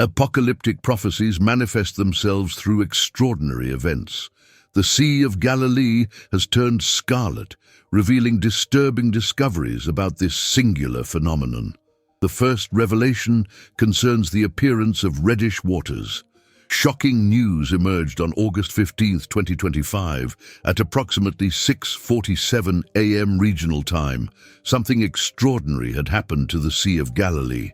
Apocalyptic prophecies manifest themselves through extraordinary events. The Sea of Galilee has turned scarlet, revealing disturbing discoveries about this singular phenomenon. The first revelation concerns the appearance of reddish waters. Shocking news emerged on August 15, 2025, at approximately 6:47 a.m. regional time. Something extraordinary had happened to the Sea of Galilee.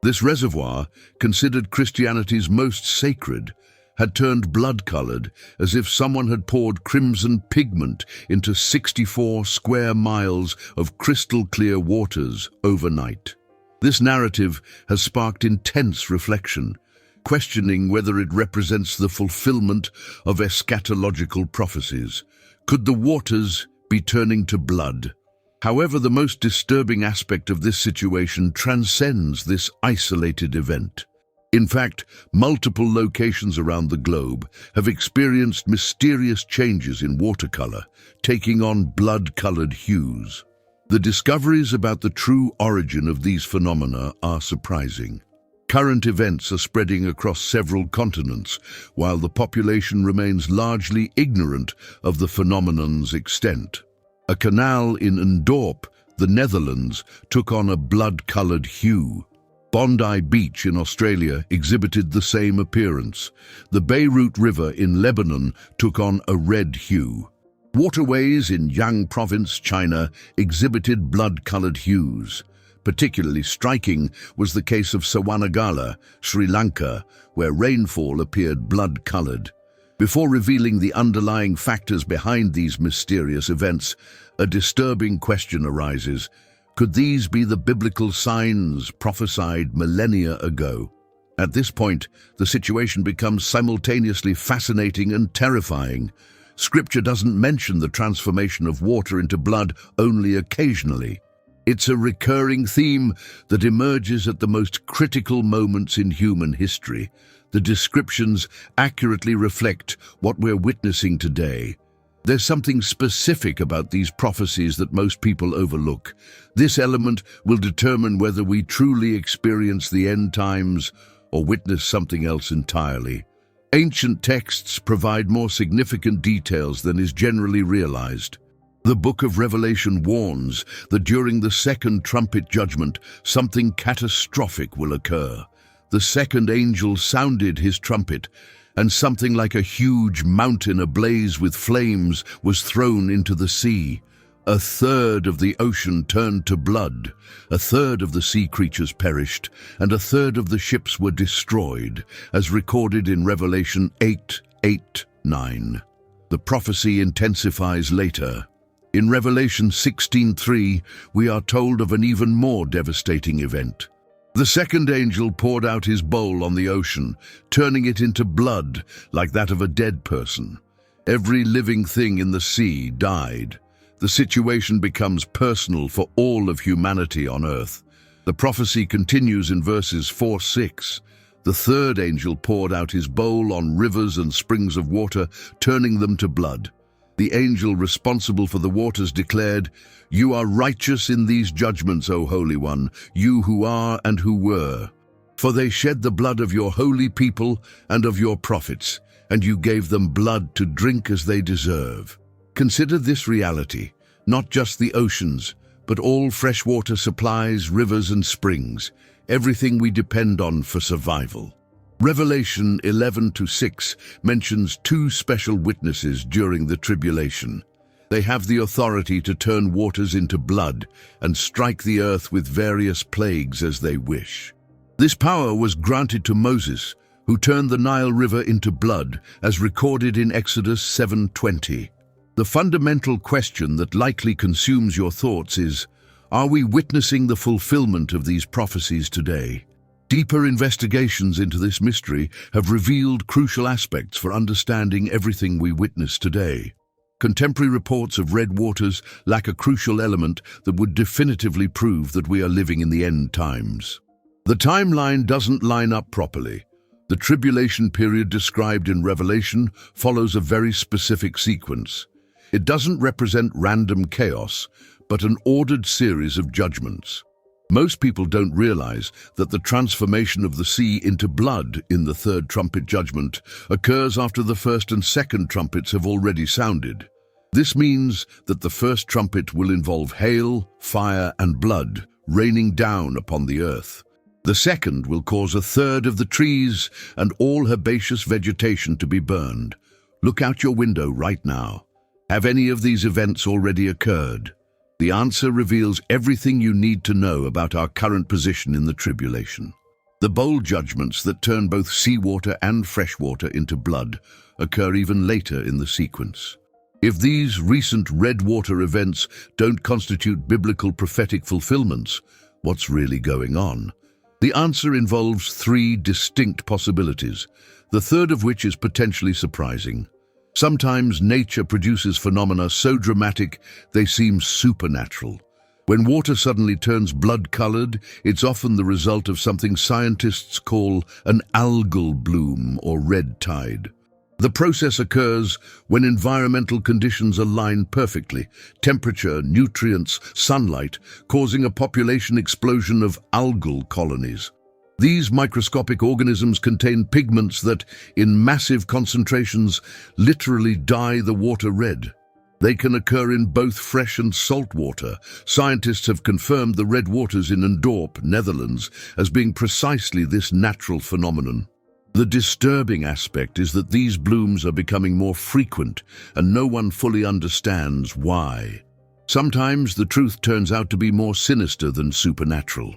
This reservoir, considered Christianity's most sacred, had turned blood-colored, as if someone had poured crimson pigment into 64 square miles of crystal-clear waters overnight. This narrative has sparked intense reflection, questioning whether it represents the fulfillment of eschatological prophecies. Could the waters be turning to blood? However, the most disturbing aspect of this situation transcends this isolated event. In fact, multiple locations around the globe have experienced mysterious changes in watercolor, taking on blood-colored hues. The discoveries about the true origin of these phenomena are surprising. Current events are spreading across several continents, while the population remains largely ignorant of the phenomenon's extent. A canal in Ndorp, the Netherlands, took on a blood-colored hue. Bondi Beach in Australia exhibited the same appearance. The Beirut River in Lebanon took on a red hue. Waterways in Yang Province, China, exhibited blood-colored hues. Particularly striking was the case of Sawanagala, Sri Lanka, where rainfall appeared blood-colored. Before revealing the underlying factors behind these mysterious events, a disturbing question arises. Could these be the biblical signs prophesied millennia ago? At this point, the situation becomes simultaneously fascinating and terrifying. Scripture doesn't mention the transformation of water into blood only occasionally. It's a recurring theme that emerges at the most critical moments in human history. The descriptions accurately reflect what we're witnessing today. There's something specific about these prophecies that most people overlook. This element will determine whether we truly experience the end times or witness something else entirely. Ancient texts provide more significant details than is generally realized. The Book of Revelation warns that during the second trumpet judgment, something catastrophic will occur. The second angel sounded his trumpet, and something like a huge mountain ablaze with flames was thrown into the sea. A third of the ocean turned to blood, a third of the sea creatures perished, and a third of the ships were destroyed, as recorded in Revelation 8:8-9. The prophecy intensifies later. In Revelation 16:3, we are told of an even more devastating event. The second angel poured out his bowl on the ocean, turning it into blood like that of a dead person. Every living thing in the sea died. The situation becomes personal for all of humanity on earth. The prophecy continues in verses 4-6. The third angel poured out his bowl on rivers and springs of water, turning them to blood. The angel responsible for the waters declared, "You are righteous in these judgments, O Holy One, you who are and who were. For they shed the blood of your holy people and of your prophets, and you gave them blood to drink as they deserve." Consider this reality, not just the oceans, but all freshwater supplies, rivers and springs, everything we depend on for survival. Revelation 11:6 mentions two special witnesses during the tribulation. They have the authority to turn waters into blood and strike the earth with various plagues as they wish. This power was granted to Moses, who turned the Nile River into blood, as recorded in Exodus 7:20. The fundamental question that likely consumes your thoughts is, are we witnessing the fulfillment of these prophecies today? Deeper investigations into this mystery have revealed crucial aspects for understanding everything we witness today. Contemporary reports of red waters lack a crucial element that would definitively prove that we are living in the end times. The timeline doesn't line up properly. The tribulation period described in Revelation follows a very specific sequence. It doesn't represent random chaos, but an ordered series of judgments. Most people don't realize that the transformation of the sea into blood in the third trumpet judgment occurs after the first and second trumpets have already sounded. This means that the first trumpet will involve hail, fire, and blood raining down upon the earth. The second will cause a third of the trees and all herbaceous vegetation to be burned. Look out your window right now. Have any of these events already occurred? The answer reveals everything you need to know about our current position in the tribulation. The bowl judgments that turn both seawater and freshwater into blood occur even later in the sequence. If these recent red water events don't constitute biblical prophetic fulfillments, what's really going on? The answer involves three distinct possibilities, the third of which is potentially surprising. Sometimes nature produces phenomena so dramatic they seem supernatural. When water suddenly turns blood-colored, it's often the result of something scientists call an algal bloom or red tide. The process occurs when environmental conditions align perfectly: temperature, nutrients, sunlight, causing a population explosion of algal colonies. These microscopic organisms contain pigments that, in massive concentrations, literally dye the water red. They can occur in both fresh and salt water. Scientists have confirmed the red waters in Dorp, Netherlands, as being precisely this natural phenomenon. The disturbing aspect is that these blooms are becoming more frequent, and no one fully understands why. Sometimes the truth turns out to be more sinister than supernatural.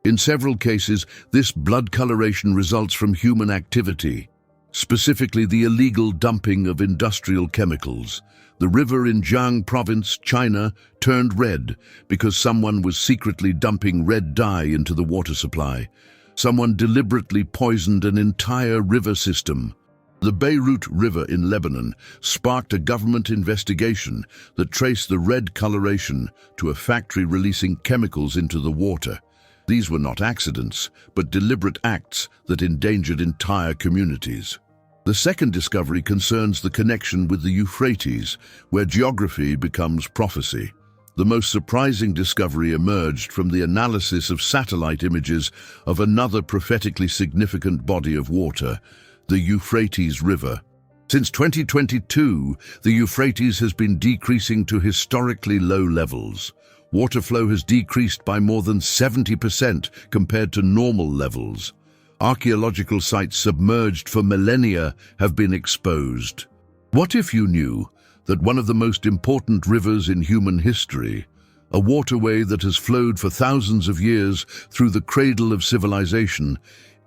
In several cases, this blood coloration results from human activity, specifically the illegal dumping of industrial chemicals. The river in Jiang Province, China, turned red because someone was secretly dumping red dye into the water supply. Someone deliberately poisoned an entire river system. The Beirut River in Lebanon sparked a government investigation that traced the red coloration to a factory releasing chemicals into the water. These were not accidents, but deliberate acts that endangered entire communities. The second discovery concerns the connection with the Euphrates, where geography becomes prophecy. The most surprising discovery emerged from the analysis of satellite images of another prophetically significant body of water, the Euphrates River. Since 2022, the Euphrates has been decreasing to historically low levels. Water flow has decreased by more than 70% compared to normal levels. Archaeological sites submerged for millennia have been exposed. What if you knew that one of the most important rivers in human history, a waterway that has flowed for thousands of years through the cradle of civilization,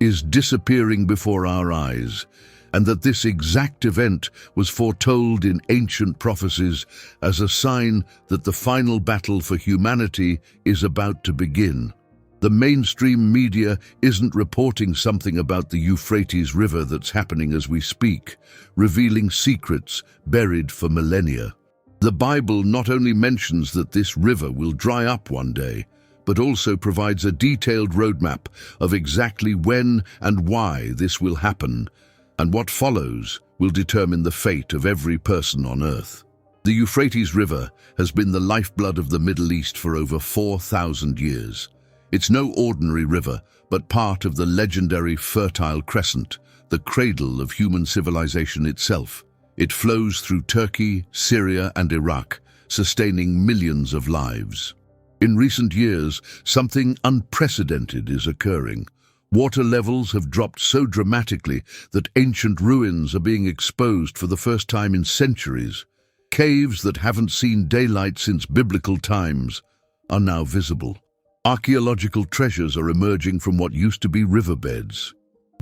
is disappearing before our eyes, and that this exact event was foretold in ancient prophecies as a sign that the final battle for humanity is about to begin? The mainstream media isn't reporting something about the Euphrates River that's happening as we speak, revealing secrets buried for millennia. The Bible not only mentions that this river will dry up one day, but also provides a detailed roadmap of exactly when and why this will happen, and what follows will determine the fate of every person on earth. The Euphrates River has been the lifeblood of the Middle East for over 4,000 years. It's no ordinary river, but part of the legendary Fertile Crescent, the cradle of human civilization itself. It flows through Turkey, Syria, and Iraq, sustaining millions of lives. In recent years, something unprecedented is occurring. Water levels have dropped so dramatically that ancient ruins are being exposed for the first time in centuries. Caves that haven't seen daylight since biblical times are now visible. Archaeological treasures are emerging from what used to be riverbeds.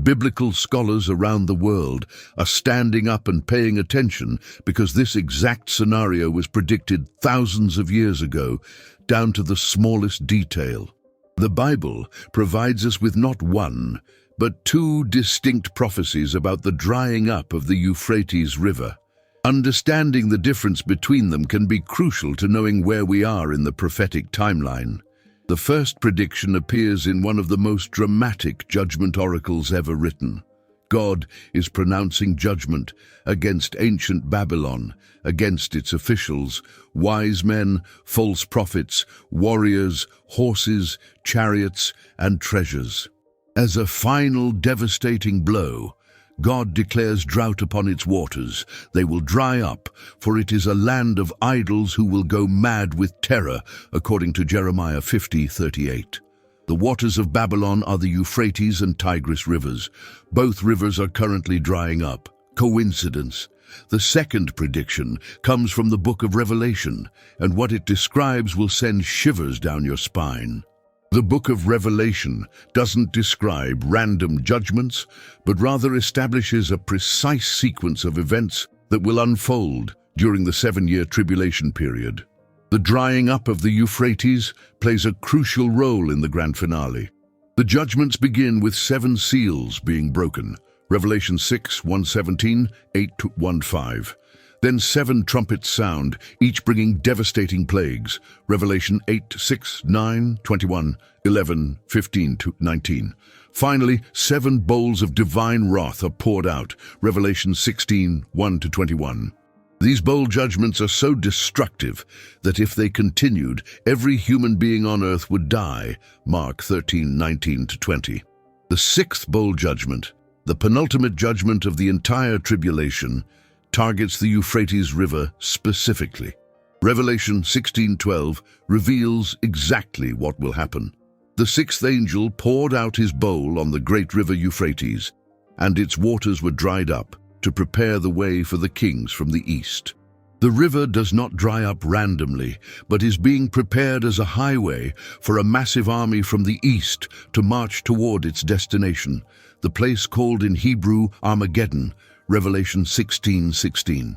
Biblical scholars around the world are standing up and paying attention because this exact scenario was predicted thousands of years ago, down to the smallest detail. The Bible provides us with not one, but two distinct prophecies about the drying up of the Euphrates River. Understanding the difference between them can be crucial to knowing where we are in the prophetic timeline. The first prediction appears in one of the most dramatic judgment oracles ever written. God is pronouncing judgment against ancient Babylon, against its officials, wise men, false prophets, warriors, horses, chariots, and treasures. As a final devastating blow, God declares drought upon its waters. They will dry up, for it is a land of idols who will go mad with terror, according to Jeremiah 50:38. The waters of Babylon are the Euphrates and Tigris rivers. Both rivers are currently drying up. Coincidence? The second prediction comes from the book of Revelation, and what it describes will send shivers down your spine. The book of Revelation doesn't describe random judgments, but rather establishes a precise sequence of events that will unfold during the 7-year tribulation period. The drying up of the Euphrates plays a crucial role in the grand finale. The judgments begin with 7 seals being broken, Revelation 6:117, 8-15. Then 7 trumpets sound, each bringing devastating plagues. Revelation 8:6, 9, 21, 11, 15-19. Finally, 7 bowls of divine wrath are poured out. Revelation 16, 1-21. These bowl judgments are so destructive that if they continued, every human being on earth would die. Mark 13, 19-20. The 6th bowl judgment, the penultimate judgment of the entire tribulation, targets the Euphrates River specifically. Revelation 16:12 reveals exactly what will happen. The 6th angel poured out his bowl on the great river Euphrates, and its waters were dried up to prepare the way for the kings from the east. The river does not dry up randomly, but is being prepared as a highway for a massive army from the east to march toward its destination, the place called in Hebrew Armageddon, Revelation 16:16.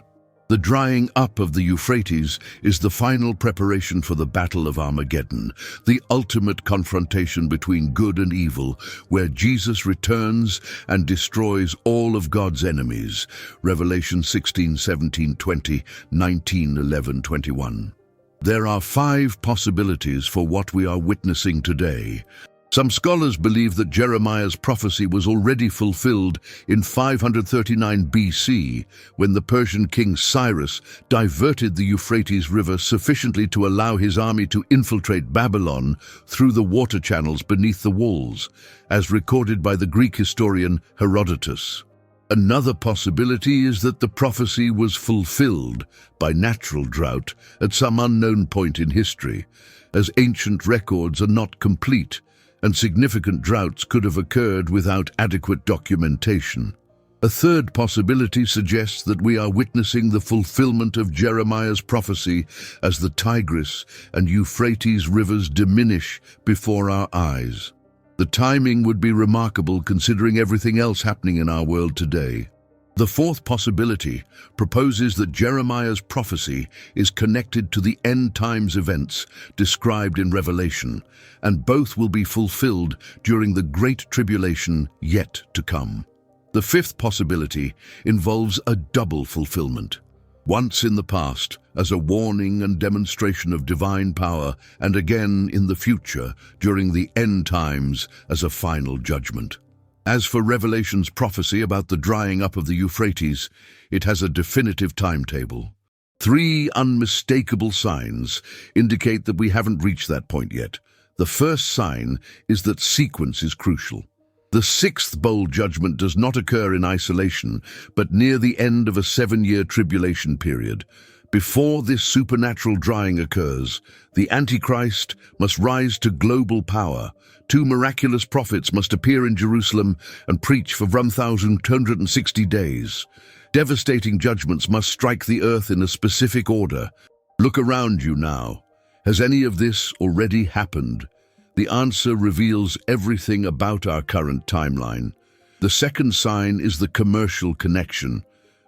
The drying up of the Euphrates is the final preparation for the Battle of Armageddon, the ultimate confrontation between good and evil, where Jesus returns and destroys all of God's enemies. Revelation 16:17-20, 19:11-21. There are 5 possibilities for what we are witnessing today. Some scholars believe that Jeremiah's prophecy was already fulfilled in 539 BC, when the Persian king Cyrus diverted the Euphrates River sufficiently to allow his army to infiltrate Babylon through the water channels beneath the walls, as recorded by the Greek historian Herodotus. Another possibility is that the prophecy was fulfilled by natural drought at some unknown point in history, as ancient records are not complete, and significant droughts could have occurred without adequate documentation. A third possibility suggests that we are witnessing the fulfillment of Jeremiah's prophecy as the Tigris and Euphrates rivers diminish before our eyes. The timing would be remarkable considering everything else happening in our world today. The fourth possibility proposes that Jeremiah's prophecy is connected to the end times events described in Revelation, and both will be fulfilled during the Great Tribulation yet to come. The fifth possibility involves a double fulfillment, once in the past as a warning and demonstration of divine power, and again in the future during the end times as a final judgment. As for Revelation's prophecy about the drying up of the Euphrates, it has a definitive timetable. 3 unmistakable signs indicate that we haven't reached that point yet. The first sign is that sequence is crucial. The 6th bowl judgment does not occur in isolation, but near the end of a 7-year tribulation period. Before this supernatural drying occurs, the Antichrist must rise to global power. 2 miraculous prophets must appear in Jerusalem and preach for 1,260 days. Devastating judgments must strike the earth in a specific order. Look around you now. Has any of this already happened? The answer reveals everything about our current timeline. The second sign is the commercial connection.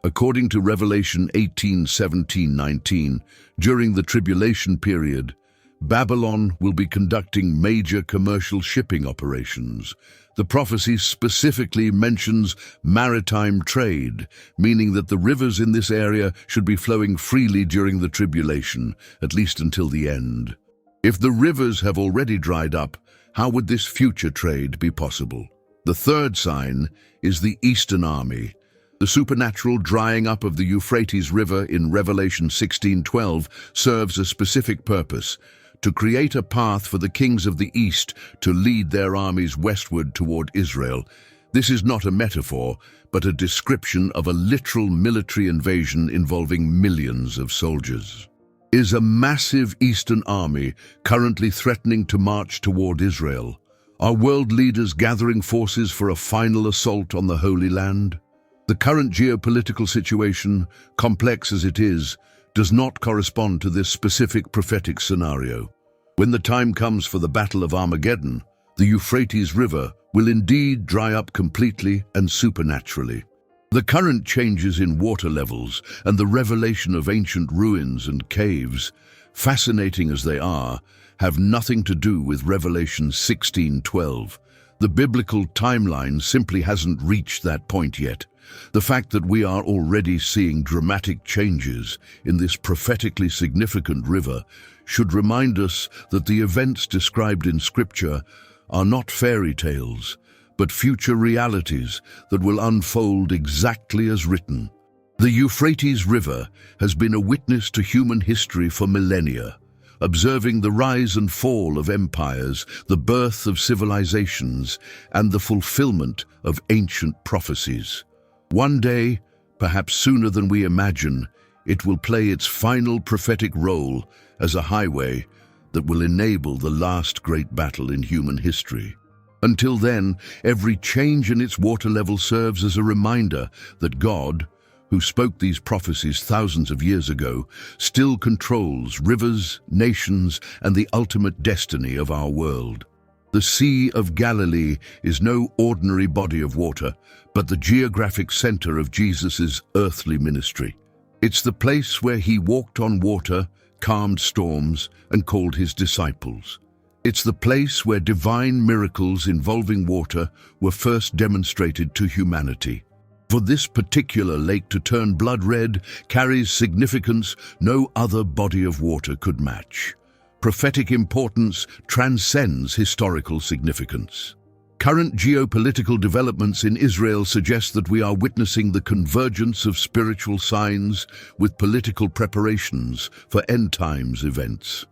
According to Revelation 18:17-19, during the tribulation period, Babylon will be conducting major commercial shipping operations. The prophecy specifically mentions maritime trade, meaning that the rivers in this area should be flowing freely during the tribulation, at least until the end. If the rivers have already dried up, how would this future trade be possible? The third sign is the Eastern Army. The supernatural drying up of the Euphrates River in Revelation 16:12 serves a specific purpose: to create a path for the kings of the East to lead their armies westward toward Israel. This is not a metaphor, but a description of a literal military invasion involving millions of soldiers. Is a massive Eastern army currently threatening to march toward Israel? Are world leaders gathering forces for a final assault on the Holy Land? The current geopolitical situation, complex as it is, does not correspond to this specific prophetic scenario. When the time comes for the Battle of Armageddon, the Euphrates River will indeed dry up completely and supernaturally. The current changes in water levels and the revelation of ancient ruins and caves, fascinating as they are, have nothing to do with Revelation 16:12. The biblical timeline simply hasn't reached that point yet. The fact that we are already seeing dramatic changes in this prophetically significant river should remind us that the events described in Scripture are not fairy tales, but future realities that will unfold exactly as written. The Euphrates River has been a witness to human history for millennia, observing the rise and fall of empires, the birth of civilizations, and the fulfillment of ancient prophecies. One day, perhaps sooner than we imagine, it will play its final prophetic role as a highway that will enable the last great battle in human history. Until then, every change in its water level serves as a reminder that God, who spoke these prophecies thousands of years ago, still controls rivers, nations, and the ultimate destiny of our world. The Sea of Galilee is no ordinary body of water, but the geographic center of Jesus' earthly ministry. It's the place where he walked on water, calmed storms, and called his disciples. It's the place where divine miracles involving water were first demonstrated to humanity. For this particular lake to turn blood red carries significance no other body of water could match. Prophetic importance transcends historical significance. Current geopolitical developments in Israel suggest that we are witnessing the convergence of spiritual signs with political preparations for end times events.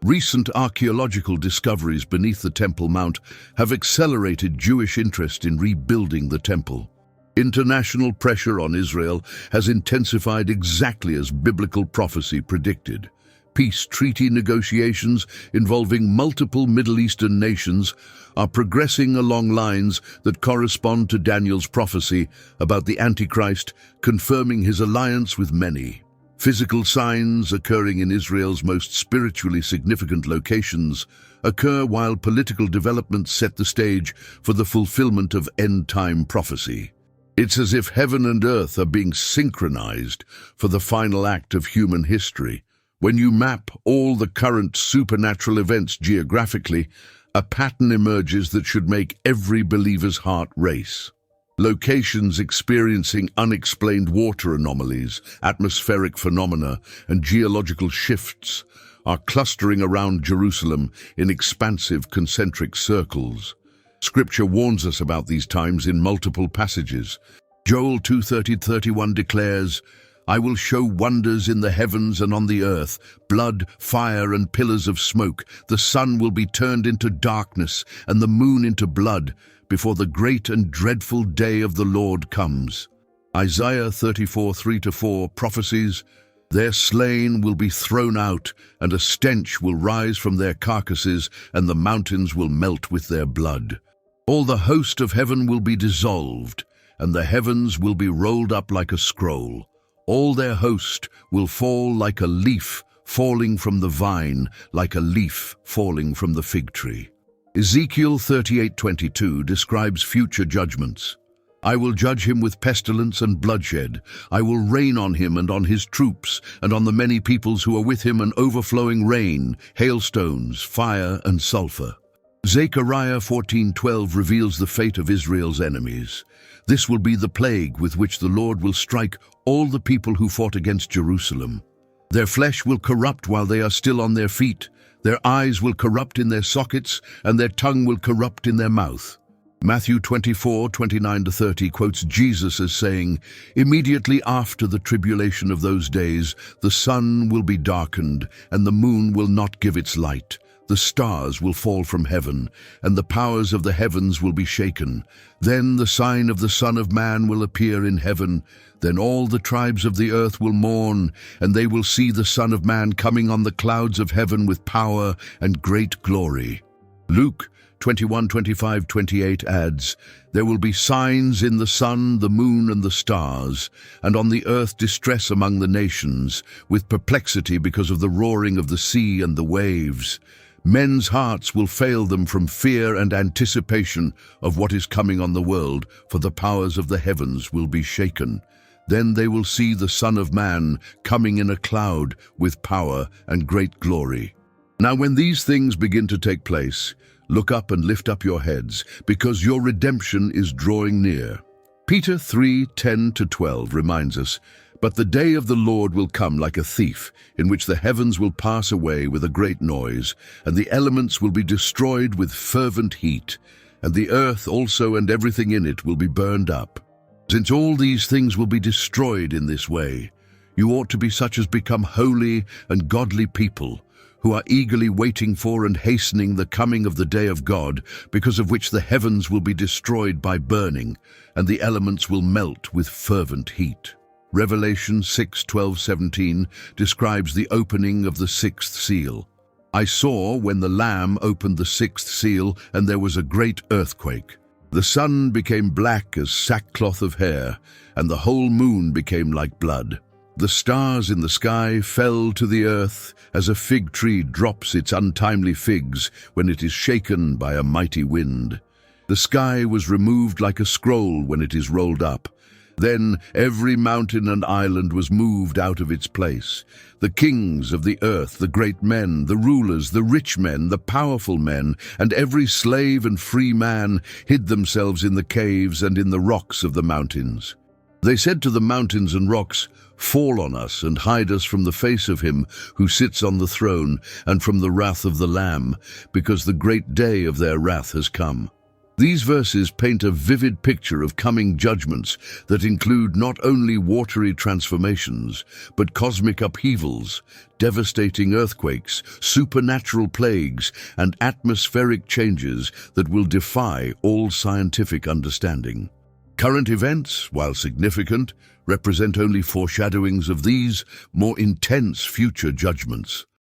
Recent archaeological discoveries beneath the Temple Mount have accelerated Jewish interest in rebuilding the temple. International pressure on Israel has intensified exactly as biblical prophecy predicted. Peace treaty negotiations involving multiple Middle Eastern nations are progressing along lines that correspond to Daniel's prophecy about the Antichrist confirming his alliance with many. Physical signs occurring in Israel's most spiritually significant locations occur while political developments set the stage for the fulfillment of end-time prophecy. It's as if heaven and earth are being synchronized for the final act of human history. When you map all the current supernatural events geographically, a pattern emerges that should make every believer's heart race. Locations experiencing unexplained water anomalies, atmospheric phenomena, and geological shifts are clustering around Jerusalem in expansive concentric circles. Scripture warns us about these times in multiple passages. Joel 2:30-31 declares, "I will show wonders in the heavens and on the earth, blood, fire, and pillars of smoke. The sun will be turned into darkness and the moon into blood before the great and dreadful day of the Lord comes." Isaiah 34:3-4 prophesies, "Their slain will be thrown out, and a stench will rise from their carcasses, and the mountains will melt with their blood. All the host of heaven will be dissolved, and the heavens will be rolled up like a scroll. All their host will fall like a leaf falling from the vine, like a leaf falling from the fig tree." Ezekiel 38:22 describes future judgments. "I will judge him with pestilence and bloodshed. I will rain on him and on his troops, and on the many peoples who are with him an overflowing rain, hailstones, fire, and sulfur." Zechariah 14:12 reveals the fate of Israel's enemies. "This will be the plague with which the Lord will strike all the people who fought against Jerusalem. Their flesh will corrupt while they are still on their feet. Their eyes will corrupt in their sockets, and their tongue will corrupt in their mouth. Matthew 24:29-30 quotes Jesus as saying, "Immediately after the tribulation of those days, the sun will be darkened, and the moon will not give its light. The stars will fall from heaven, and the powers of the heavens will be shaken. Then the sign of the Son of Man will appear in heaven. Then all the tribes of the earth will mourn, and they will see the Son of Man coming on the clouds of heaven with power and great glory." Luke 21:25-28 adds, "There will be signs in the sun, the moon, and the stars, and on the earth distress among the nations, with perplexity because of the roaring of the sea and the waves. Men's hearts will fail them from fear and anticipation of what is coming on the world, for the powers of the heavens will be shaken. Then they will see the Son of Man coming in a cloud with power and great glory." Now when these things begin to take place, look up and lift up your heads, because your redemption is drawing near. Peter 3:10-12 reminds us, "But the day of the Lord will come like a thief, in which the heavens will pass away with a great noise, and the elements will be destroyed with fervent heat, and the earth also and everything in it will be burned up. Since all these things will be destroyed in this way, you ought to be such as become holy and godly people, who are eagerly waiting for and hastening the coming of the day of God, because of which the heavens will be destroyed by burning, and the elements will melt with fervent heat." Revelation 6:12-17 describes the opening of the sixth seal. "I saw when the Lamb opened the sixth seal, and there was a great earthquake. The sun became black as sackcloth of hair, and the whole moon became like blood. The stars in the sky fell to the earth as a fig tree drops its untimely figs when it is shaken by a mighty wind. The sky was removed like a scroll when it is rolled up. Then every mountain and island was moved out of its place. The kings of the earth, the great men, the rulers, the rich men, the powerful men, and every slave and free man hid themselves in the caves and in the rocks of the mountains. They said to the mountains and rocks, 'Fall on us and hide us from the face of him who sits on the throne and from the wrath of the Lamb, because the great day of their wrath has come.'" These verses paint a vivid picture of coming judgments that include not only watery transformations, but cosmic upheavals, devastating earthquakes, supernatural plagues, and atmospheric changes that will defy all scientific understanding. Current events, while significant, represent only foreshadowings of these more intense future judgments.